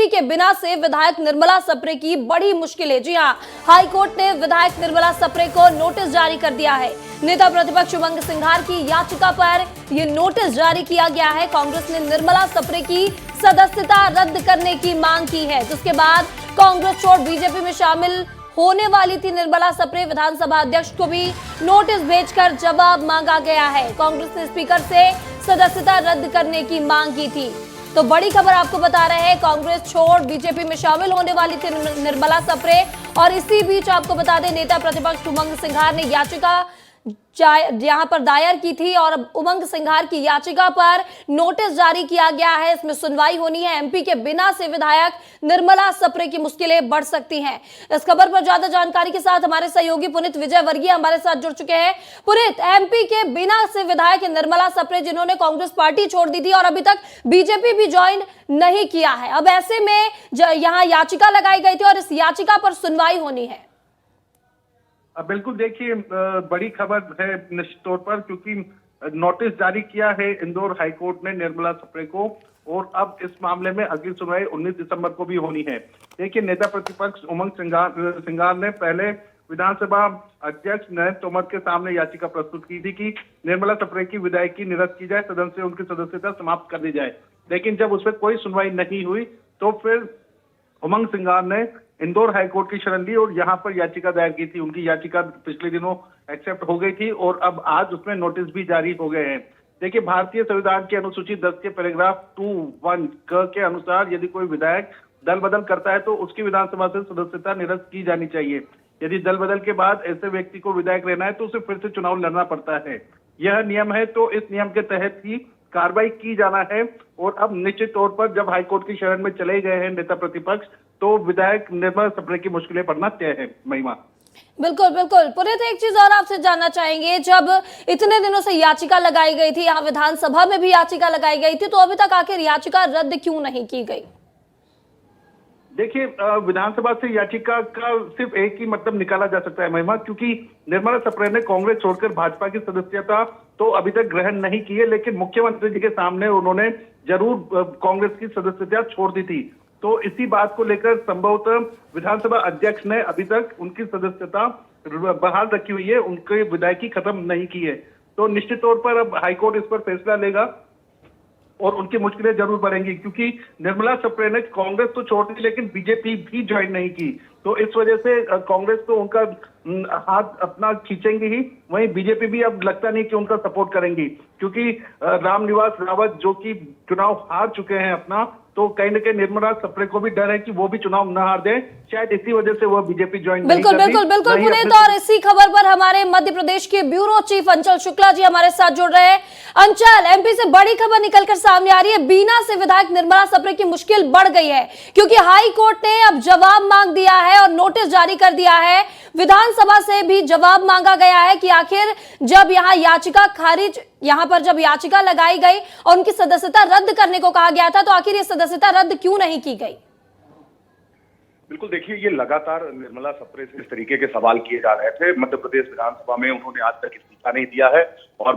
MP के बिना से विधायक निर्मला सप्रे की बड़ी मुश्किल है। जी हां, हाईकोर्ट ने विधायक निर्मला सप्रे को नोटिस जारी कर दिया है। नेता प्रतिपक्ष उमंग सिंघार की याचिका पर यह नोटिस जारी किया गया है। कांग्रेस ने निर्मला सप्रे की सदस्यता रद्द करने की मांग की है, जिसके बाद कांग्रेस छोड़ बीजेपी में शामिल होने वाली थी निर्मला सप्रे। विधानसभा अध्यक्ष को भी नोटिस भेजकर जवाब मांगा गया है। कांग्रेस ने स्पीकर से सदस्यता रद्द करने की मांग की थी। तो बड़ी खबर आपको बता रहे हैं, कांग्रेस छोड़ बीजेपी में शामिल होने वाली थी निर्मला सप्रे, और इसी बीच आपको बता दें नेता प्रतिपक्ष उमंग सिंघार ने याचिका यहां पर दायर की थी और उमंग सिंघार की याचिका पर नोटिस जारी किया गया है। इसमें सुनवाई होनी है। एमपी के बिना से विधायक निर्मला सप्रे की मुश्किलें बढ़ सकती हैं। इस खबर पर ज्यादा जानकारी के साथ हमारे सहयोगी पुनीत विजयवर्गीय हमारे साथ जुड़ चुके हैं। पुनीत, एमपी के बिना से विधायक निर्मला सप्रे जिन्होंने कांग्रेस पार्टी छोड़ दी थी और अभी तक बीजेपी भी ज्वाइन नहीं किया है, अब ऐसे में यहाँ याचिका लगाई गई थी और इस याचिका पर सुनवाई होनी है। बिल्कुल, देखिए बड़ी खबर है निश्चित तौर पर, क्योंकि नोटिस जारी किया है इंदौर हाईकोर्ट ने निर्मला सप्रे को, और अब इस मामले में अगली सुनवाई 19 दिसंबर को भी होनी है। देखिए, नेता प्रतिपक्ष उमंग सिंघार ने पहले विधानसभा अध्यक्ष नरेंद्र तोमर के सामने याचिका प्रस्तुत की थी कि निर्मला सप्रे की विधायकी निरस्त की जाए, सदन से उनकी सदस्यता समाप्त कर दी जाए। लेकिन जब उस पर कोई सुनवाई नहीं हुई तो फिर उमंग सिंघार ने इंदौर हाईकोर्ट की शरण ली और यहाँ पर याचिका दायर की थी। उनकी याचिका पिछले दिनों एक्सेप्ट हो गई थी और अब आज उसमें नोटिस भी जारी हो गए हैं। देखिए, भारतीय संविधान की अनुसूची 10 के पैराग्राफ 2(1) के अनुसार यदि कोई विधायक दल बदल करता है तो उसकी विधानसभा से सदस्यता निरस्त की जानी चाहिए। यदि दल बदल के बाद ऐसे व्यक्ति को विधायक रहना है तो उसे फिर से चुनाव लड़ना पड़ता है। यह नियम है, तो इस नियम के तहत ही कार्रवाई की जाना है। और अब निश्चित तौर पर जब हाईकोर्ट की शरण में चले गए हैं नेता प्रतिपक्ष, तो विधायक निर्मला सप्रे की मुश्किलें बढ़ना तय है। महिमा, बिल्कुल बिल्कुल। पुनीत, एक चीज और आपसे जानना चाहेंगे, जब इतने दिनों से याचिका लगाई गई थी, यहाँ विधानसभा में भी याचिका लगाई गई थी, तो अभी तक आखिर याचिका रद्द क्यों नहीं की गई? देखिए, विधानसभा से याचिका का सिर्फ एक ही मतलब निकाला जा सकता है महिमा, क्योंकि निर्मला सप्रे ने कांग्रेस छोड़कर भाजपा की सदस्यता तो अभी तक ग्रहण नहीं की है, लेकिन मुख्यमंत्री जी के सामने उन्होंने जरूर कांग्रेस की सदस्यता छोड़ दी थी। तो इसी बात को लेकर संभवतः विधानसभा अध्यक्ष ने अभी तक उनकी सदस्यता बहाल रखी हुई है, उनकी विधायकी खत्म नहीं की है। तो निश्चित तौर पर अब हाईकोर्ट इस पर फैसला लेगा और उनकी मुश्किलें जरूर बढ़ेंगी, क्योंकि निर्मला सप्रे ने कांग्रेस तो छोड़ दी लेकिन बीजेपी भी ज्वाइन नहीं की। तो इस वजह से कांग्रेस तो उनका हाथ अपना खींचेंगे ही, वहीं बीजेपी भी अब लगता नहीं कि उनका सपोर्ट करेंगी, क्योंकि रामनिवास रावत जो कि चुनाव हार चुके हैं अपना, तो कहीं न कहीं निर्मला सप्रे को भी डर है कि वो भी चुनाव न हार दे, शायद इसी वजह से वो बीजेपी ज्वाइन नहीं कर रही। बिल्कुल बिल्कुल पुनीत, और इसी खबर पर हमारे मध्य प्रदेश के ब्यूरो चीफ अंचल शुक्ला जी हमारे साथ जुड़ रहे हैं। अंचल, एमपी से बड़ी खबर निकलकर सामने आ रही है, बीना से विधायक निर्मला सप्रे की मुश्किल बढ़ गई है, क्योंकि हाई कोर्ट ने अब जवाब मांग दिया है और नोटिस जारी कर दिया है। विधानसभा से भी जवाब मांगा गया है कि आखिर जब यहाँ पर जब याचिका लगाई गई और उनकी सदस्यता रद्द करने को कहा गया था, तो आखिर ये सदस्यता रद्द क्यों नहीं की गई? बिल्कुल, देखिए, ये लगातार निर्मला सप्रे से इस तरीके के सवाल किए जा रहे थे। मध्य प्रदेश विधानसभा में उन्होंने आज तक इस्तीफा नहीं दिया है और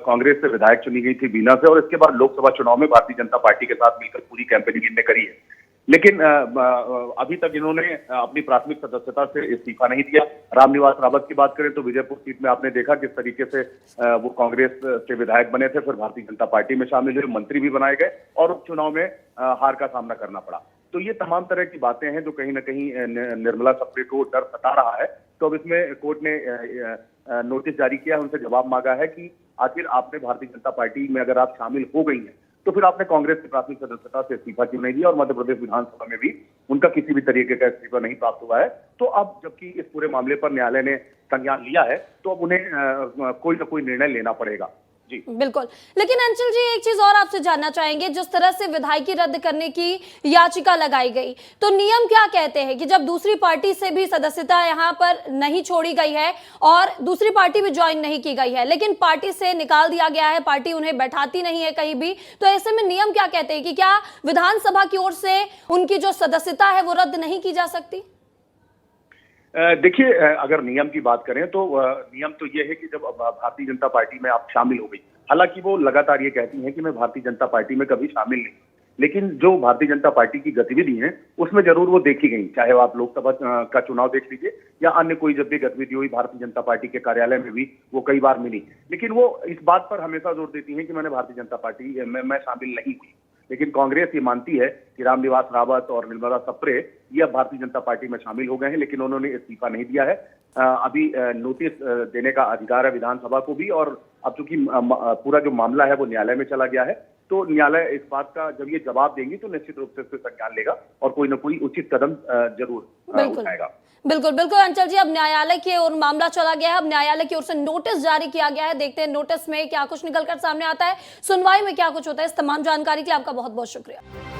कांग्रेस से विधायक चुनी गई थी बीना से, और इसके बाद लोकसभा चुनाव में भारतीय जनता पार्टी के साथ मिलकर पूरी कैंपेनिंग इनने करी है। लेकिन अभी तक इन्होंने अपनी प्राथमिक सदस्यता से इस्तीफा नहीं दिया। रामनिवास रावत की बात करें तो विजयपुर सीट में आपने देखा किस तरीके से वो कांग्रेस से विधायक बने थे, फिर भारतीय जनता पार्टी में शामिल हुए, मंत्री भी बनाए गए और उपचुनाव में हार का सामना करना पड़ा। तो ये तमाम तरह की बातें हैं जो कहीं ना कहीं निर्मला सप्रे को डर सता रहा है। तो अब इसमें कोर्ट ने नोटिस जारी किया है, उनसे जवाब मांगा है कि आखिर आपने भारतीय जनता पार्टी में अगर आप शामिल हो गई हैं तो फिर आपने कांग्रेस की प्राथमिक सदस्यता से इस्तीफा क्यों नहीं दिया, और मध्य प्रदेश विधानसभा में भी उनका किसी भी तरीके का इस्तीफा नहीं प्राप्त हुआ है। तो अब जबकि इस पूरे मामले पर न्यायालय ने संज्ञान लिया है, तो अब उन्हें कोई ना कोई निर्णय लेना पड़ेगा। जी बिल्कुल, लेकिन अंचल जी, एक चीज और आपसे जानना चाहेंगे, जिस तरह से विधायकी रद्द करने की याचिका लगाई गई, तो नियम क्या कहते हैं कि जब दूसरी पार्टी से भी सदस्यता यहाँ पर नहीं छोड़ी गई है और दूसरी पार्टी भी ज्वाइन नहीं की गई है, लेकिन पार्टी से निकाल दिया गया है, पार्टी उन्हें बैठाती नहीं है कहीं भी, तो ऐसे में नियम क्या कहते हैं कि क्या विधानसभा की ओर से उनकी जो सदस्यता है वो रद्द नहीं की जा सकती? देखिए, अगर नियम की बात करें तो नियम तो ये है कि जब भारतीय जनता पार्टी में आप शामिल हो गई, हालांकि वो लगातार ये कहती हैं कि मैं भारतीय जनता पार्टी में कभी शामिल नहीं, लेकिन जो भारतीय जनता पार्टी की गतिविधि है उसमें जरूर वो देखी गई, चाहे वो आप लोकसभा का चुनाव देख लीजिए या अन्य कोई जब भी गतिविधि हुई भारतीय जनता पार्टी के कार्यालय में भी वो कई बार मिली। लेकिन वो इस बात पर हमेशा जोर देती है कि मैंने भारतीय जनता पार्टी में शामिल नहीं हुई। लेकिन कांग्रेस ये मानती है कि रामनिवास रावत और निर्मला सप्रे ये अब भारतीय जनता पार्टी में शामिल हो गए हैं, लेकिन उन्होंने इस्तीफा नहीं दिया है। अभी नोटिस देने का अधिकार है विधानसभा को भी, और अब चूंकि पूरा जो मामला है वो न्यायालय में चला गया है, तो न्यायालय इस बात का जब ये जवाब देंगी तो निश्चित रूप से इससे संज्ञान लेगा और कोई ना कोई उचित कदम जरूर उठाएगा। बिल्कुल बिल्कुल अंचल जी, अब न्यायालय की ओर मामला चला गया है, अब न्यायालय की ओर से नोटिस जारी किया गया है। देखते हैं नोटिस में क्या कुछ निकलकर सामने आता है, सुनवाई में क्या कुछ होता है। इस तमाम जानकारी के लिए आपका बहुत बहुत शुक्रिया।